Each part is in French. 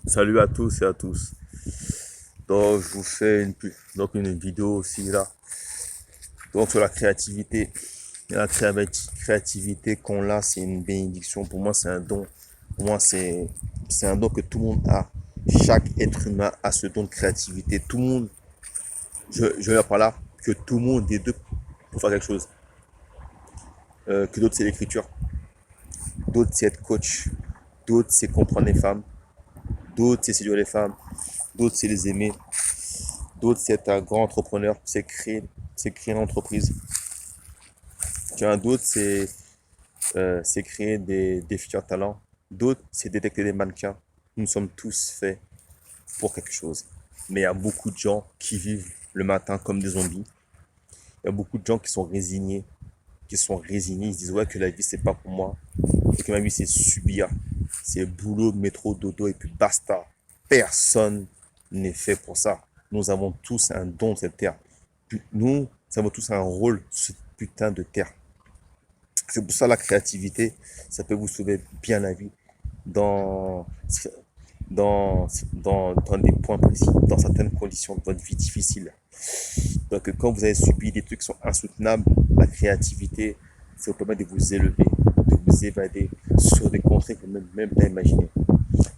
Salut à tous et à tous. Donc, je vous fais une vidéo aussi là. Donc, sur la créativité. Et la créativité qu'on a, c'est une bénédiction. Pour moi, c'est un don. Pour moi, c'est un don que tout le monde a. Chaque être humain a ce don de créativité. Tout le monde, je veux dire par là, que tout le monde des deux pour faire quelque chose. Que d'autres, c'est l'écriture. D'autres, c'est être coach. D'autres, c'est comprendre les femmes. D'autres, c'est séduire les femmes. D'autres, c'est les aimer. D'autres, c'est un grand entrepreneur, c'est créer une entreprise. Tu as d'autres, c'est créer des futurs talents. D'autres, c'est détecter des mannequins. Nous sommes tous faits pour quelque chose. Mais il y a beaucoup de gens qui vivent le matin comme des zombies. Il y a beaucoup de gens qui sont résignés, ils se disent ouais que la vie c'est pas pour moi, et que ma vie c'est subir, c'est boulot, métro, dodo et puis basta. Personne n'est fait pour ça. Nous avons tous un don de cette terre. Nous avons tous un rôle sur cette putain de terre. C'est pour ça la créativité, ça peut vous sauver bien la vie dans, dans des points précis, dans certaines conditions de votre vie difficile. Donc quand vous avez subi des trucs qui sont insoutenables, la créativité, ça vous permet de vous élever, de vous évader sur des contrées que vous n'avez même pas imaginé.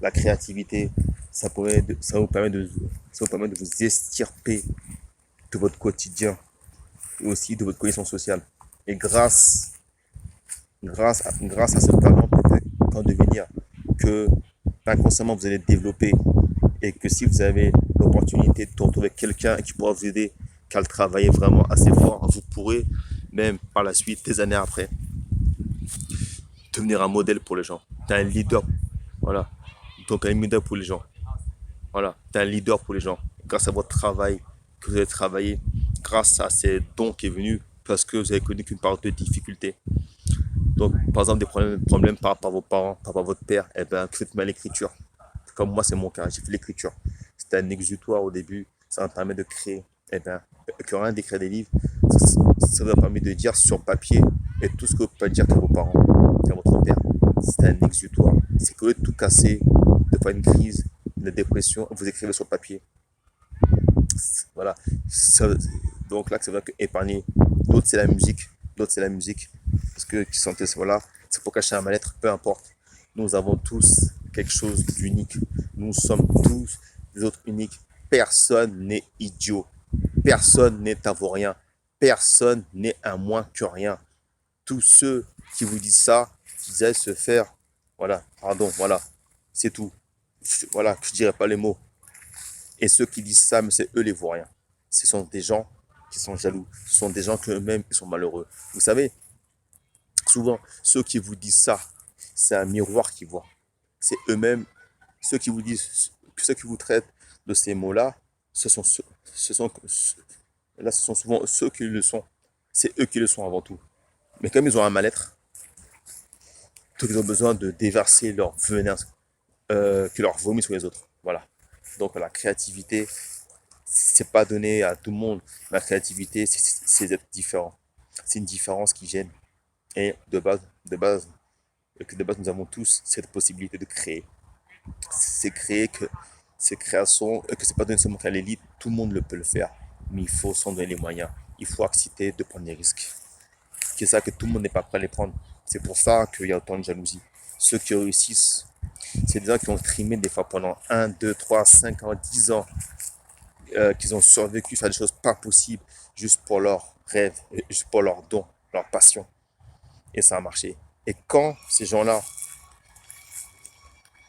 La créativité, ça vous permet de vous extirper de votre quotidien et aussi de votre condition sociale. Et grâce à ce talent peut-être qu'en devenir, que inconsciemment vous allez développer, et que si vous avez l'opportunité de retrouver quelqu'un qui pourra vous aider, qu'à le travailler vraiment assez fort, vous pourrez même par la suite, des années après, devenir un modèle pour les gens. Tu es un leader, voilà. Donc un leader pour les gens. Voilà, tu es un leader pour les gens. Grâce à votre travail que vous avez travaillé, grâce à ces dons qui est venu, parce que vous avez connu qu'une part de difficulté. Donc, par exemple, des problèmes par rapport à vos parents, par rapport à votre père, eh ben, faites mal l'écriture. Comme moi, c'est mon cas, j'ai fait l'écriture. C'était un exutoire au début, ça m'a permis de créer. Eh ben, que rien d'écrire des livres, ça vous a permis de dire sur papier, et tout ce que vous pouvez dire à vos parents, à votre père, c'est un exutoire. C'est que tout casser, de faire une crise, une dépression, vous écrivez sur papier. Voilà. Donc là, c'est vrai que épargner. D'autres, c'est la musique. D'autres, c'est la musique. Parce que qui sont voilà, c'est pour cacher un mal-être, peu importe. Nous avons tous quelque chose d'unique. Nous sommes tous des autres uniques. Personne n'est idiot. Personne n'est rien. Personne n'est un moins que rien. Tous ceux qui vous disent ça, qu'ils aillent se faire, voilà, pardon, voilà, c'est tout. Voilà, je dirais pas les mots. Et ceux qui disent ça, mais c'est eux les vauriens. Ce sont des gens qui sont jaloux. Ce sont des gens qui eux-mêmes ils sont malheureux. Vous savez, souvent, ceux qui vous disent ça, c'est un miroir qu'ils voient. C'est eux-mêmes, ceux qui vous disent, ceux qui vous traitent de ces mots-là, ce sont souvent ceux qui le sont. C'est eux qui le sont avant tout. Mais comme ils ont un mal-être, ils ont besoin de déverser leur venin, que leur vomi sur les autres. Voilà. Donc la créativité, c'est pas donné à tout le monde. La créativité, c'est d'être différent. C'est une différence qui gêne. Et de base, nous avons tous cette possibilité de créer. C'est créer que ces créations, que c'est pas donné seulement qu'à l'élite, tout le monde peut le faire. Mais il faut s'en donner les moyens. Il faut accepter de prendre des risques. C'est ça que tout le monde n'est pas prêt à les prendre. C'est pour ça qu'il y a autant de jalousie. Ceux qui réussissent, c'est des gens qui ont trimé des fois pendant 1, 2, 3, 5 ans, 10 ans, qu'ils ont survécu, faire des choses pas possibles, juste pour leur rêve, juste pour leur don, leur passion. Et ça a marché. Et quand ces gens-là,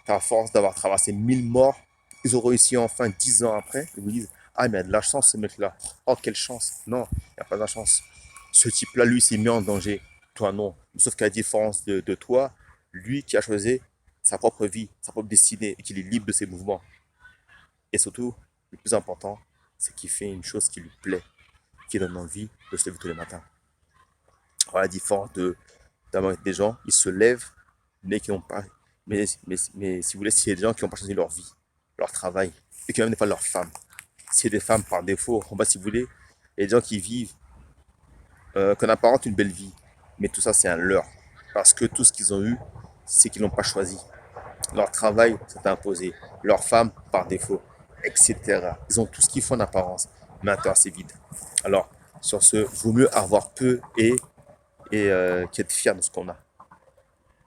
à force d'avoir traversé 1000 morts, ils ont réussi enfin 10 ans après, ils vous disent, ah mais il y a de la chance ce mec-là. Oh quelle chance. Non, il n'y a pas de la chance. Ce type-là, lui, s'est mis en danger. Toi, non. Sauf qu'à la différence de toi, lui qui a choisi sa propre vie, sa propre destinée, et qu'il est libre de ses mouvements. Et surtout, le plus important, c'est qu'il fait une chose qui lui plaît, qui donne envie de se lever tous les matins. Voilà la différence d'avoir des gens, ils se lèvent, mais qui n'ont pas. Mais si vous voulez, c'est des gens qui n'ont pas choisi leur vie, leur travail, et qui même des fois leur femme. C'est des femmes par défaut. En bas, si vous voulez, il y a des gens qui vivent, qu'on apparente une belle vie, mais tout ça, c'est un leurre. Parce que tout ce qu'ils ont eu, c'est qu'ils n'ont pas choisi. Leur travail, c'est imposé. Leur femme, par défaut, etc. Ils ont tout ce qu'il faut en apparence, mais à l'intérieur, c'est vide. Alors, sur ce, vaut mieux avoir peu et qu'être fier de ce qu'on a.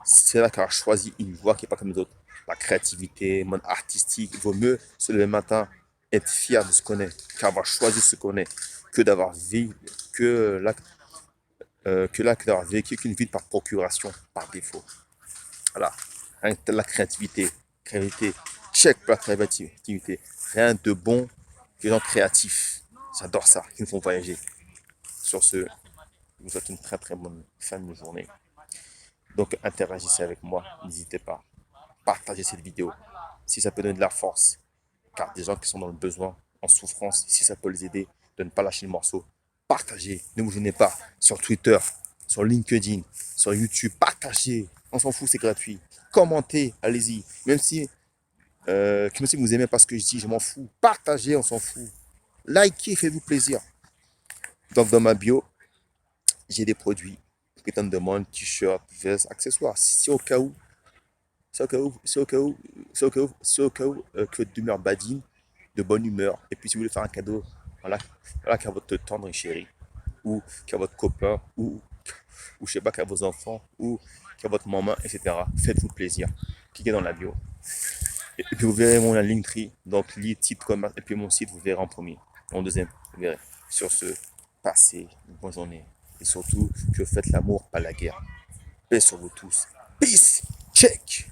C'est là qu'on a choisi une voie qui n'est pas comme les autres. La créativité, le monde artistique, il vaut mieux se lever le matin, être fier de ce qu'on est, qu'avoir choisi ce qu'on est, que d'avoir vécu, que là, que d'avoir vécu qu'une vie par procuration, par défaut. Voilà. Rien que la créativité. Créativité. Check pour la créativité. Rien de bon que les gens créatifs. J'adore ça, qui nous font voyager. Sur ce, je vous souhaite une très très bonne fin de journée. Donc interagissez avec moi, n'hésitez pas. Partagez cette vidéo si ça peut donner de la force. Car des gens qui sont dans le besoin, en souffrance, si ça peut les aider, de ne pas lâcher le morceau. Partagez, ne vous gênez pas. Sur Twitter, sur LinkedIn, sur YouTube, partagez. On s'en fout, c'est gratuit. Commentez, allez-y. Même si vous aimez pas ce que je dis, je m'en fous. Partagez, on s'en fout. Likez, faites-vous plaisir. Donc dans ma bio, j'ai des produits. Quelqu'un me demande, t-shirt, veste, accessoires. Si au cas où, c'est au cas où que votre humeur badine, de bonne humeur. Et puis si vous voulez faire un cadeau, voilà, voilà qu'à votre tendre et chérie, ou qu'à votre copain, ou je sais pas, qu'à vos enfants, ou qu'à votre maman, etc. Faites-vous plaisir. Cliquez dans la bio. Et puis vous verrez mon Linktree, donc lit, titre, commerce, et puis mon site, vous verrez en premier. En deuxième, vous verrez. Sur ce, passez une bonne journée. Et surtout, que faites l'amour, pas la guerre. Paix sur vous tous. Peace. Check.